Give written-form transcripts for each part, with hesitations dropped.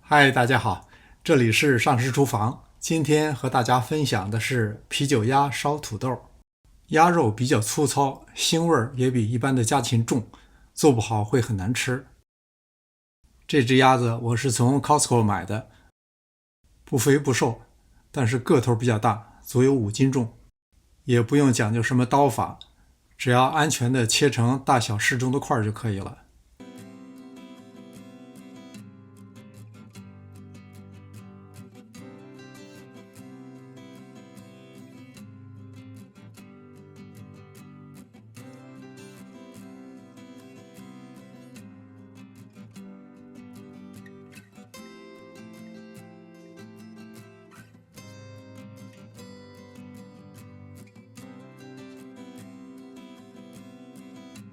嗨，大家好，这里是上师厨房。今天和大家分享的是啤酒鸭烧土豆。鸭肉比较粗糙，腥味也比一般的家禽重，做不好会很难吃。这只鸭子我是从 Costco 买的，不肥不瘦，但是个头比较大，足有5斤重。也不用讲究什么刀法，只要安全的切成大小适中的块就可以了。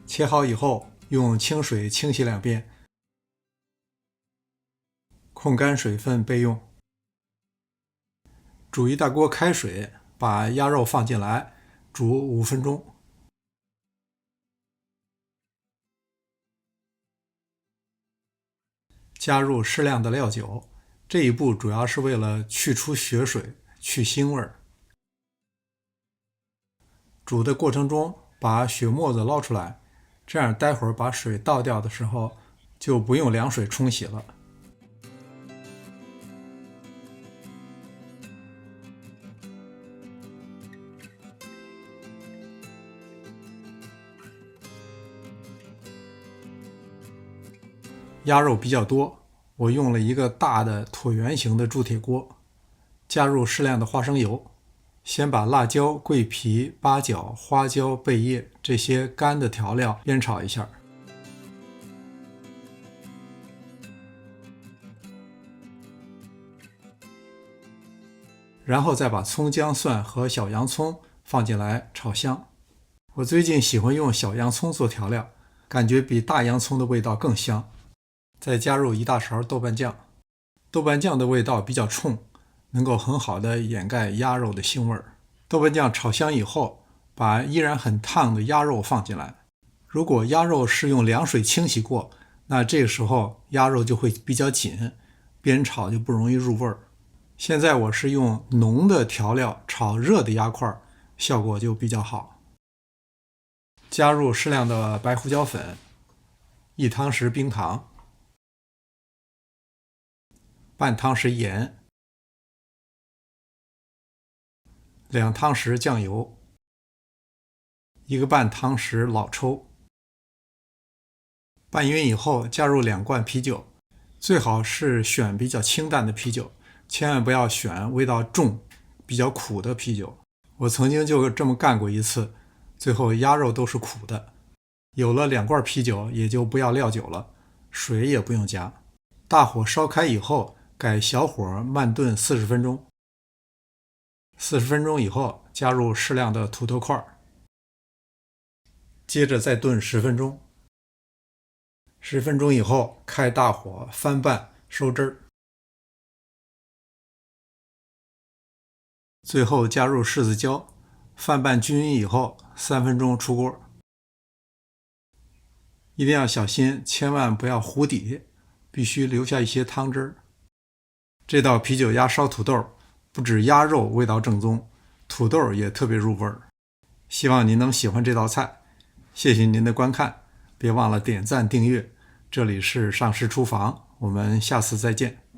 切好以后，用清水清洗2遍，控干水分备用。煮一大锅开水，把鸭肉放进来，煮5分钟。加入适量的料酒，这一步主要是为了去除血水，去腥味。煮的过程中把血沫子捞出来，这样待会儿把水倒掉的时候就不用凉水冲洗了。鸭肉比较多，我用了一个大的椭圆形的铸铁锅，加入适量的花生油，先把辣椒、桂皮、八角、花椒、贝叶这些干的调料煸炒一下，然后再把葱姜蒜和小洋葱放进来炒香。我最近喜欢用小洋葱做调料，感觉比大洋葱的味道更香。再加入1大勺豆瓣酱，豆瓣酱的味道比较冲，能够很好的掩盖鸭肉的腥味。豆瓣酱炒香以后，把依然很烫的鸭肉放进来。如果鸭肉是用凉水清洗过，那这个时候鸭肉就会比较紧，煸炒就不容易入味儿。现在我是用浓的调料炒热的鸭块，效果就比较好。加入适量的白胡椒粉，1汤匙冰糖，半汤匙盐，2汤匙酱油，1个半汤匙老抽。拌匀以后加入2罐啤酒，最好是选比较清淡的啤酒，千万不要选味道重、比较苦的啤酒。我曾经就这么干过一次，最后鸭肉都是苦的。有了2罐啤酒，也就不要料酒了，水也不用加。大火烧开以后，改小火慢炖40分钟。40分钟以后，加入适量的土豆块，接着再炖10分钟。10分钟以后，开大火翻拌收汁儿。最后加入柿子椒，翻拌均匀以后3分钟出锅。一定要小心，千万不要糊底，必须留下一些汤汁儿。这道啤酒鸭烧土豆，不止鸭肉味道正宗，土豆也特别入味儿。希望您能喜欢这道菜，谢谢您的观看，别忘了点赞订阅。这里是上师厨房，我们下次再见。